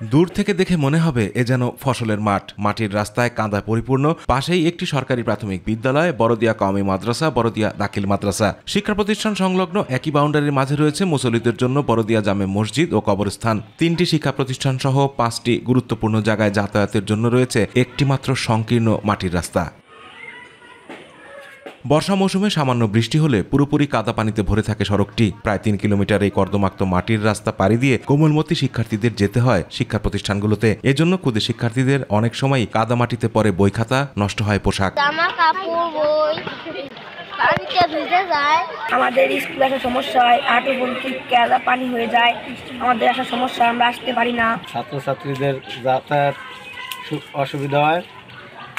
দূর থেকে দেখে মনে হবে এ যেন ফসলের মাঠ। মাটির রাস্তায় কাদা পরিপূর্ণ, পাশেই একটি সরকারি প্রাথমিক বিদ্যালয়, বড়দিয়া কওমি মাদ্রাসা, বড়দিয়া দাখিল মাদ্রাসা। শিক্ষা প্রতিষ্ঠান সংলগ্ন একই বাউন্ডারির মাঝে রয়েছে মুসল্লিদের জন্য বড়দিয়া জামে মসজিদ ও কবরস্থান। 3টি শিক্ষা প্রতিষ্ঠান সহ 5টি গুরুত্বপূর্ণ জায়গায় যাতায়াতের জন্য রয়েছে একটি মাত্র সংকীর্ণ মাটির রাস্তা। বর্ষা মৌসুমে সামান্য বৃষ্টি হলে পুরোপুরি কাদা পানিতে ভরে থাকে সড়কটি। প্রায় 3 কিলোমিটার এই কর্দমাক্ত মাটির রাস্তা পাড়ি দিয়ে কোমলমতি শিক্ষার্থীদের যেতে হয় শিক্ষা প্রতিষ্ঠানগুলোতে। এজন্য ক্ষুদে শিক্ষার্থীদের অনেক সময় কাদা মাটিতে পড়ে বই খাতা, নষ্ট হয় পোশাক। আমাদের স্কুলে আসার সমস্যা হয়, হাঁটু ভর্তি কাদা পানি হয়ে যায়, আমাদের আসার সমস্যা, আমরা আসতে পারি না। ছাত্রছাত্রীদের যাতায়াত অসুবিধা হয়।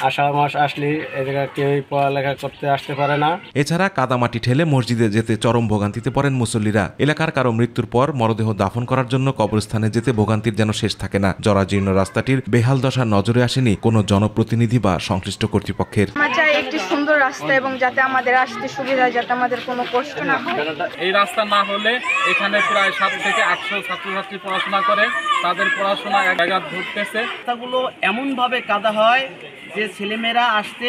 আষাঢ় মাস আসলে এ জায়গায় কেউই পড়ালেখা করতে আসতে পারে না। এছাড়া কাদামাটি ঠেলে মসজিদে যেতে চরম ভোগান্তিতে পড়েন মুসল্লিরা। এলাকার কারো মৃত্যুর পর মরদেহ দাফন করার জন্য কবরস্থানে যেতে ভোগান্তির যেন শেষ থাকে না। জরাজীর্ণ রাস্তাটির বেহাল দশা নজরে আসেনি কোনো জনপ্রতিনিধি বা সংশ্লিষ্ট কর্তৃপক্ষের। আমরা চাই একটি সুন্দর রাস্তা এবং যাতে আমাদের আসতে সুবিধা হয়, যাতে আমাদের কোনো কষ্ট না হয়। এই রাস্তা না হলে এখানে প্রায় 700 থেকে 800 ছাত্রছাত্রী পড়াশোনা করে, তাদের পড়াশোনা এক জায়গায় ধরতেছে। রাস্তাগুলো এমনভাবে কাদা হয় যে ছেলেমেয়েরা আসতে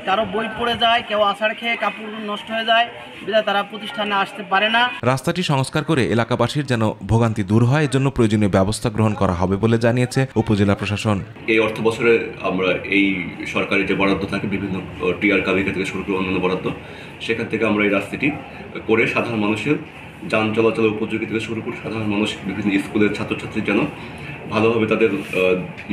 কারো বই পড়ে যায়, কেউ আষাঢ় খেয়ে কাপড় নষ্ট হয়ে যায়, বিধায় তারা প্রতিষ্ঠানে আসতে পারে না। রাস্তাটি সংস্কার করে এলাকাবাসীর যেন ভোগান্তি দূর হয়, এজন্য প্রয়োজনীয় ব্যবস্থা গ্রহণ করা হবে বলে জানিয়েছে উপজেলা প্রশাসন। এই অর্থ বছরে আমরা এই সরকারি যে বরাদ্দ থাকে বিভিন্ন টিআর কাবিকা থেকে শুরু করে অন্যান্য বরাদ্দ, সেখান থেকে আমরা এই রাস্তাটি করে সাধারণ মানুষের যান চলাচলের উপযোগী থেকে শুরু করে সাধারণ মানুষ বিভিন্ন স্কুলের ছাত্রছাত্রী যেন ভালোভাবে তাদের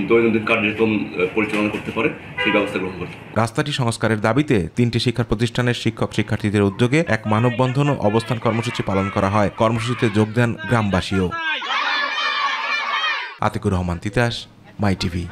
দৈনন্দিন কার্যক্রম পরিচালনা করতে পারে সেই ব্যবস্থা গ্রহণ করতে। রাস্তাটি সংস্কারের দাবিতে 3টি শিক্ষা প্রতিষ্ঠানের শিক্ষক শিক্ষার্থীদের উদ্যোগে এক মানববন্ধন ও অবস্থান কর্মসূচি পালন করা হয়। কর্মসূচিতে যোগ দেন গ্রামবাসীও। আতিকুর রহমান তিতাস, মাই টিভি।